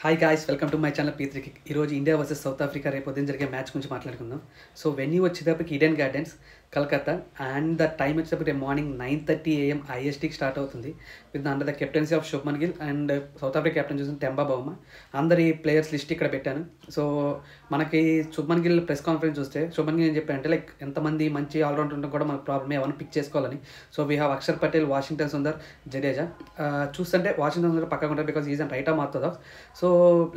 Hi guys, welcome to my channel పీ3 kick. ఈరోజు India versus South Africa రేపు పొద్దున్న జరిగే మ్యాచ్ గురించి మాట్లాడుకుందాం. సో వెన్యూ వచ్చేటప్పటికి Eden Gardens, Calcutta. And the time వచ్చేటప్పటికి మార్నింగ్ 9:30 AM ISTకి స్టార్ట్ అవుతుంది. With under the captaincy of Shubman Gill and South Africa captain చూసిన టెంబా బౌమా. అందరి ప్లేయర్స్ లిస్ట్ ఇక్కడ పెట్టాను. సో మనకి శుభ్మన్ గిల్ ప్రెస్ కాన్ఫరెన్స్ చూస్తే శుభ్మన్ గిల్ ఏం చెప్పారంటే, లైక్ ఎంతమంది మంచి ఆల్రౌండర్ ఉంటే కూడా మనకు ప్రాబ్లమ్ ఏమైనా పిక్ చేసుకోవాలని. So we have Akshar Patel, Washington Sundar, Jadeja. చూస్తుంటే వాషింగ్టన్ సుందర్ పక్కగా ఉంటారు because is and right arm orthodox. So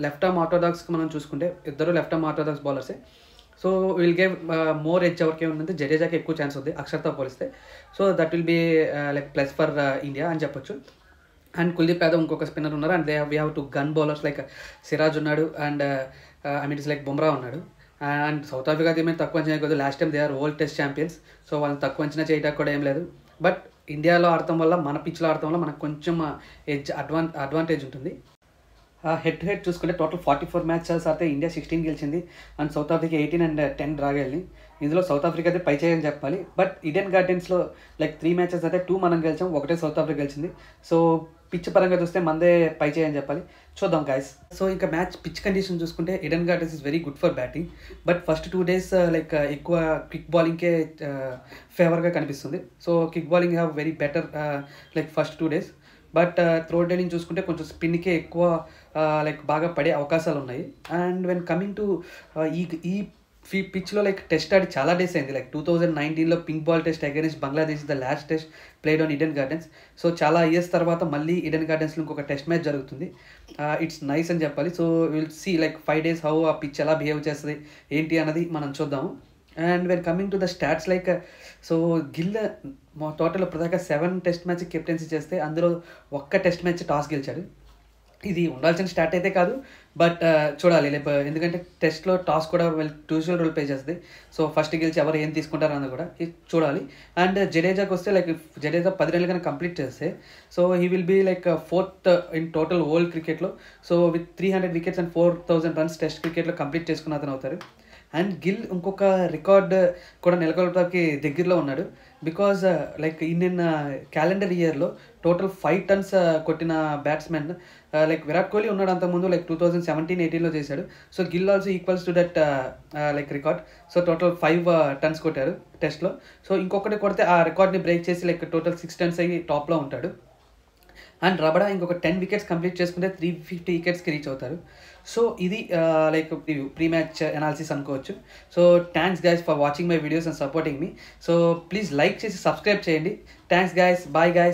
left arm ఆర్థోడాక్స్కి మనం చూసుకుంటే ఇద్దరు లెఫ్ట్ ఆర్మ్ ఆర్థోడాక్స్ బౌలర్సే. So will gave more edge ఎవరికి ఏముందంటే జడేజాకి ఎక్కువ ఛాన్స్ ఉంది అక్షర్తో పోలిస్తే. So that will be like plus for India అని చెప్పొచ్చు. అండ్ కుల్దీప్ యాదవ్ ఇంకొక స్పిన్నర్ ఉన్నారు. And we have 2 gun bowlers like Siraj ఉన్నాడు అండ్ ఇట్స్ లైక్ బుమ్రా ఉన్నాడు. అండ్ సౌత్ ఆఫ్రికా ఏమైనా తక్కువ అంచనా చేయకూడదు. Last time they are world test champions. So వాళ్ళని తక్కువ అంచనా చేయడానికి కూడా ఏం లేదు. బట్ ఇండియాలో ఆడటం వల్ల, మన పిచ్లో ఆడటం వల్ల మనకు కొంచెం ఎడ్జ్ అడ్వాంటేజ్ ఉంటుంది. హెడ్ టు హెడ్ చూసుకుంటే టోటల్ 44 మ్యాచెస్ అయితే ఇండియా 16 గెలిచింది and South Africa 18 and 10 draw గెలింది. ఇందులో సౌత్ ఆఫ్రికా అయితే పై చేయని చెప్పాలి. బట్ ఈడెన్ గార్డెన్స్లో లైక్ 3 మ్యాచెస్ అయితే 2 మనం గెలిచాం, ఒకటే సౌత్ ఆఫ్రికా గెలిచింది. సో పిచ్ పరంగా చూస్తే మనదే పై చేయని చెప్పాలి. చూద్దాం గాయస్. సో ఇంకా మ్యాచ్ పిచ్ కండిషన్ చూసుకుంటే Eden Gardens is very good for batting. But first 2 days like ఎక్కువ క్విక్ బౌలింగ్కే ఫేవర్గా కనిపిస్తుంది. So quick bowling have very better like first 2 days. But throw dining చూసుకుంటే కొంచెం స్పిన్కే ఎక్కువ లైక్ బాగా పడే అవకాశాలు ఉన్నాయి. అండ్ వెన్ కమింగ్ టు ఈ పిచ్లో లైక్ టెస్ట్ ఆడి చాలా డేస్ అయింది. లైక్ 2019లో pink ball test against Bangladesh the last test played on Eden Gardens. So చాలా ఇయర్స్ తర్వాత మళ్ళీ ఈడెన్ గార్డెన్స్లో ఇంకొక టెస్ట్ మ్యాచ్ జరుగుతుంది. ఇట్స్ నైస్ అని చెప్పాలి. So will see like 5 days how ఆ పిచ్ ఎలా బిహేవ్ చేస్తుంది ఏంటి అన్నది మనం చూద్దాము. And when coming to the stats like so Gill total ప్రధానంగా 7 టెస్ట్ మ్యాచ్ కెప్టెన్సీ చేస్తే అందులో ఒక్క టెస్ట్ మ్యాచ్ టాస్ గెలిచాడు. ఇది ఉండాల్సిన స్టార్ట్ అయితే కాదు, బట్ చూడాలి. లైక్ ఎందుకంటే టెస్ట్లో టాస్ కూడా క్రూషియల్ రోల్ ప్లే చేస్తుంది. సో ఫస్ట్ గెలిచి ఎవరు ఏం తీసుకుంటారు అన్నది కూడా చూడాలి. అండ్ జడేజాకి వస్తే లైక్ జడేజా 10 రన్లు కన్నా కంప్లీట్ చేస్తే so he will be like 4th in total world క్రికెట్లో. So with 300 wickets and 4000 runs test క్రికెట్లో కంప్లీట్ చేసుకున్న అతను అవుతారు. అండ్ గిల్ ఇంకొక రికార్డ్ కూడా నెలకొల్పడానికి దగ్గరలో ఉన్నాడు. బికాజ్ లైక్ ఇన్ క్యాలెండర్ ఇయర్లో టోటల్ 5 tons కొట్టిన బ్యాట్స్మెన్ లైక్ విరాట్ కోహ్లీ ఉన్నాడు అంతకుముందు, లైక్ 2017-18లో చేశాడు. So Gill also equals to that like record. So total 5 tons కొట్టారు టెస్ట్లో. సో ఇంకొకటి కొడితే ఆ రికార్డ్ని బ్రేక్ చేసి లైక్ టోటల్ 6 tons అయ్యి టాప్లో ఉంటాడు. అండ్ రబడా ఇంకొక 10 వికెట్స్ కంప్లీట్ చేసుకుంటే 350 వికెట్స్కి రీచ్ అవుతారు. సో ఇది లైక్ ప్రీ మ్యాచ్ అనాలిసిస్ అనుకోవచ్చు. So thanks guys for watching my videos and supporting me. So please like చేసి సబ్స్క్రైబ్ చేయండి. Thanks guys, bye guys.